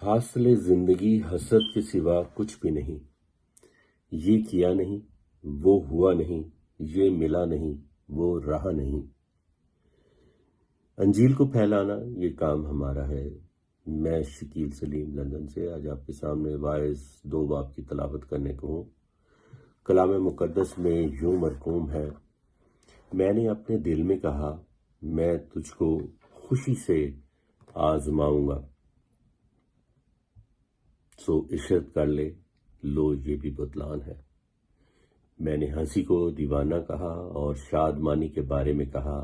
حاصل زندگی حسرت کے سوا کچھ بھی نہیں، یہ کیا نہیں، وہ ہوا نہیں، یہ ملا نہیں، وہ رہا نہیں۔ انجیل کو پھیلانا یہ کام ہمارا ہے۔ میں شکیل سلیم لندن سے آج آپ کے سامنے واعظ 2 باب کی تلاوت کرنے کو ہوں۔ کلام مقدس میں یوں مرقوم ہے، میں نے اپنے دل میں کہا میں تجھ کو خوشی سے آزماؤں گا، سو عشرت کر لے، لو یہ بھی بتلان ہے۔ میں نے ہنسی کو دیوانہ کہا اور شادمانی کے بارے میں کہا،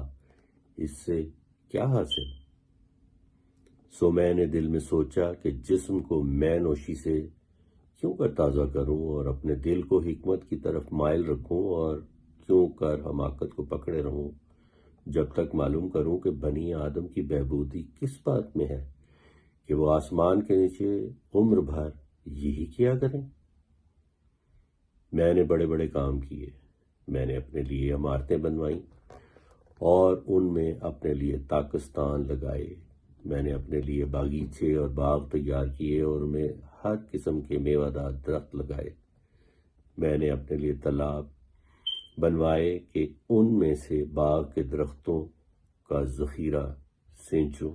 اس سے کیا حاصل؟ سو میں نے دل میں سوچا کہ جسم کو میں نوشی سے کیوں کر تازہ کروں اور اپنے دل کو حکمت کی طرف مائل رکھوں، اور کیوں کر حماقت کو پکڑے رہوں، جب تک معلوم کروں کہ بنی آدم کی بہبودی کس بات میں ہے کہ وہ آسمان کے نیچے عمر بھر یہی کیا کریں۔ میں نے بڑے بڑے کام کیے، میں نے اپنے لیے عمارتیں بنوائیں اور ان میں اپنے لیے طاقستان لگائے، میں نے اپنے لیے باغیچے اور باغ تیار کیے اور ان میں ہر قسم کے میوہ دار درخت لگائے، میں نے اپنے لیے تالاب بنوائے کہ ان میں سے باغ کے درختوں کا ذخیرہ سینچوں،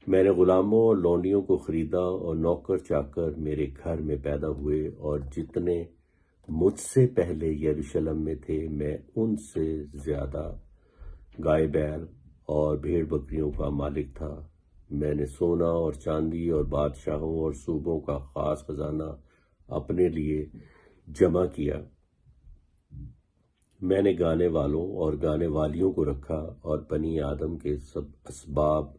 میں نے غلاموں اور لونڈیوں کو خریدا اور نوکر چاکر میرے گھر میں پیدا ہوئے، اور جتنے مجھ سے پہلے یروشلم میں تھے میں ان سے زیادہ گائے بیل اور بھیڑ بکریوں کا مالک تھا۔ میں نے سونا اور چاندی اور بادشاہوں اور صوبوں کا خاص خزانہ اپنے لیے جمع کیا، میں نے گانے والوں اور گانے والیوں کو رکھا اور بنی آدم کے سب اسباب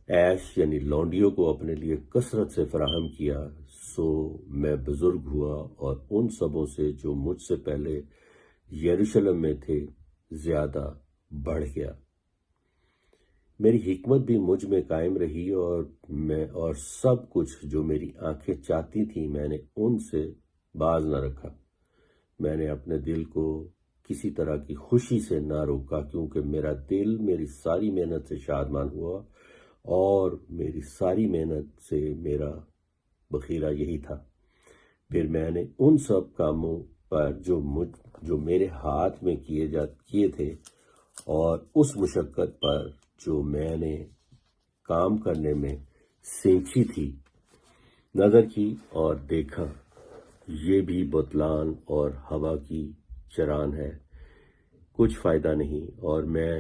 عیش یعنی لونڈیوں کو اپنے لیے کثرت سے فراہم کیا، سو میں بزرگ ہوا اور ان سبوں سے جو مجھ سے پہلے یروشلم میں تھے زیادہ بڑھ گیا۔ میری حکمت بھی مجھ میں قائم رہی اور سب کچھ جو میری آنکھیں چاہتی تھیں میں نے ان سے باز نہ رکھا۔ میں نے اپنے دل کو کسی طرح کی خوشی سے نہ روکا، کیونکہ میرا دل میری ساری محنت سے شادمان ہوا اور میری ساری محنت سے میرا بخیرہ یہی تھا۔ پھر میں نے ان سب کاموں پر جو میرے ہاتھ میں کیے تھے اور اس مشقت پر جو میں نے کام کرنے میں سینچی تھی نظر کی اور دیکھا، یہ بھی بتلان اور ہوا کی چران ہے، کچھ فائدہ نہیں، اور میں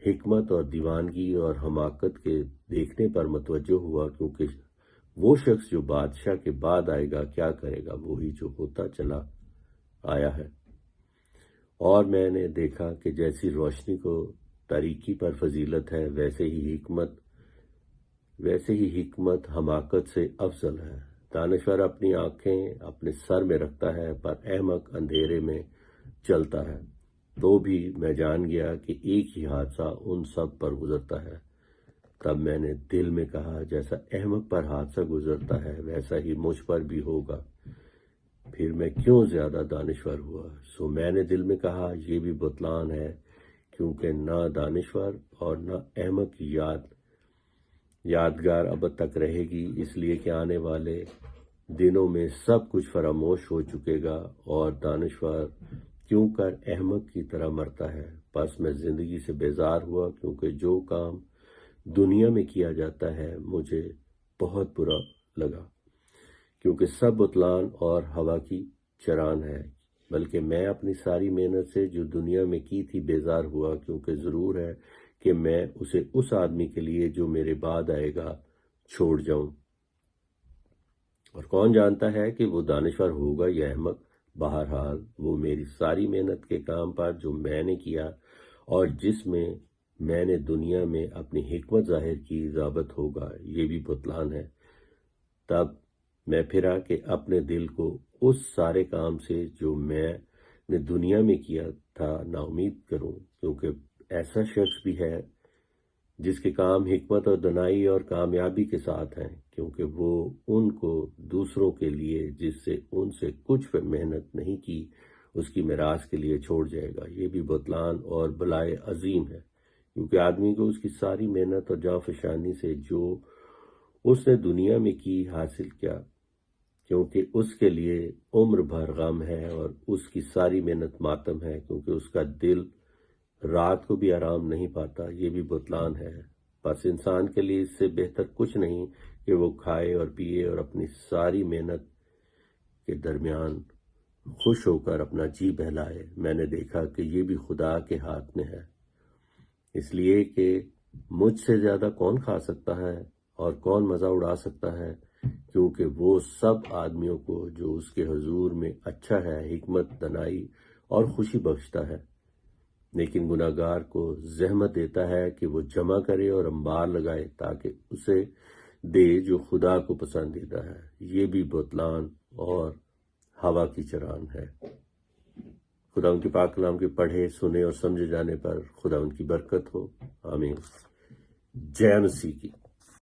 حکمت اور دیوانگی اور حماقت کے دیکھنے پر متوجہ ہوا، کیونکہ وہ شخص جو بادشاہ کے بعد آئے گا کیا کرے گا، وہی جو ہوتا چلا آیا ہے۔ اور میں نے دیکھا کہ جیسی روشنی کو تاریکی پر فضیلت ہے، ویسے ہی حکمت حماقت سے افضل ہے۔ دانشور اپنی آنکھیں اپنے سر میں رکھتا ہے، پر احمق اندھیرے میں چلتا ہے۔ تو بھی میں جان گیا کہ ایک ہی حادثہ ان سب پر گزرتا ہے۔ تب میں نے دل میں کہا، جیسا احمق پر حادثہ گزرتا ہے ویسا ہی مجھ پر بھی ہوگا، پھر میں کیوں زیادہ دانشور ہوا۔ سو میں نے دل میں کہا، یہ بھی بتلان ہے، کیونکہ نہ دانشور اور نہ احمق یادگار ابد تک رہے گی، اس لیے کہ آنے والے دنوں میں سب کچھ فراموش ہو چکے گا، اور دانشور کیوں کر احمق کی طرح مرتا ہے۔ پس میں زندگی سے بیزار ہوا، کیونکہ جو کام دنیا میں کیا جاتا ہے مجھے بہت برا لگا، کیونکہ سب بتلان اور ہوا کی چران ہے، بلکہ میں اپنی ساری محنت سے جو دنیا میں کی تھی بیزار ہوا، کیونکہ ضرور ہے کہ میں اسے اس آدمی کے لیے جو میرے بعد آئے گا چھوڑ جاؤں، اور کون جانتا ہے کہ وہ دانشور ہوگا یا احمق۔ بہرحال وہ میری ساری محنت کے کام پر جو میں نے کیا اور جس میں نے دنیا میں اپنی حکمت ظاہر کی ضابط ہوگا، یہ بھی بتلان ہے۔ تب میں پھرا کہ اپنے دل کو اس سارے کام سے جو میں نے دنیا میں کیا تھا نا امید کروں، کیونکہ ایسا شخص بھی ہے جس کے کام حکمت اور دانائی اور کامیابی کے ساتھ ہیں، کیونکہ وہ ان کو دوسروں کے لیے جس سے ان سے کچھ محنت نہیں کی اس کی میراث کے لیے چھوڑ جائے گا۔ یہ بھی بتلان اور بلائے عظیم ہے، کیونکہ آدمی کو اس کی ساری محنت اور جاں فشانی سے جو اس نے دنیا میں کی حاصل کیا، کیونکہ اس کے لیے عمر بھر غم ہے اور اس کی ساری محنت ماتم ہے، کیونکہ اس کا دل رات کو بھی آرام نہیں پاتا۔ یہ بھی بطلان ہے۔ بس انسان کے لیے اس سے بہتر کچھ نہیں کہ وہ کھائے اور پیے اور اپنی ساری محنت کے درمیان خوش ہو کر اپنا جی بہلائے۔ میں نے دیکھا کہ یہ بھی خدا کے ہاتھ میں ہے، اس لیے کہ مجھ سے زیادہ کون کھا سکتا ہے اور کون مزہ اڑا سکتا ہے، کیونکہ وہ سب آدمیوں کو جو اس کے حضور میں اچھا ہے حکمت، دانائی اور خوشی بخشتا ہے، لیکن گناہگار کو زحمت دیتا ہے کہ وہ جمع کرے اور انبار لگائے تاکہ اسے دے جو خدا کو پسندیدہ ہے۔ یہ بھی بطلان اور ہوا کی چران ہے۔ خدا ان کی پاک کلام کے پڑھے، سنے اور سمجھے جانے پر خدا ان کی برکت ہو، آمین۔ جے مسیح کی۔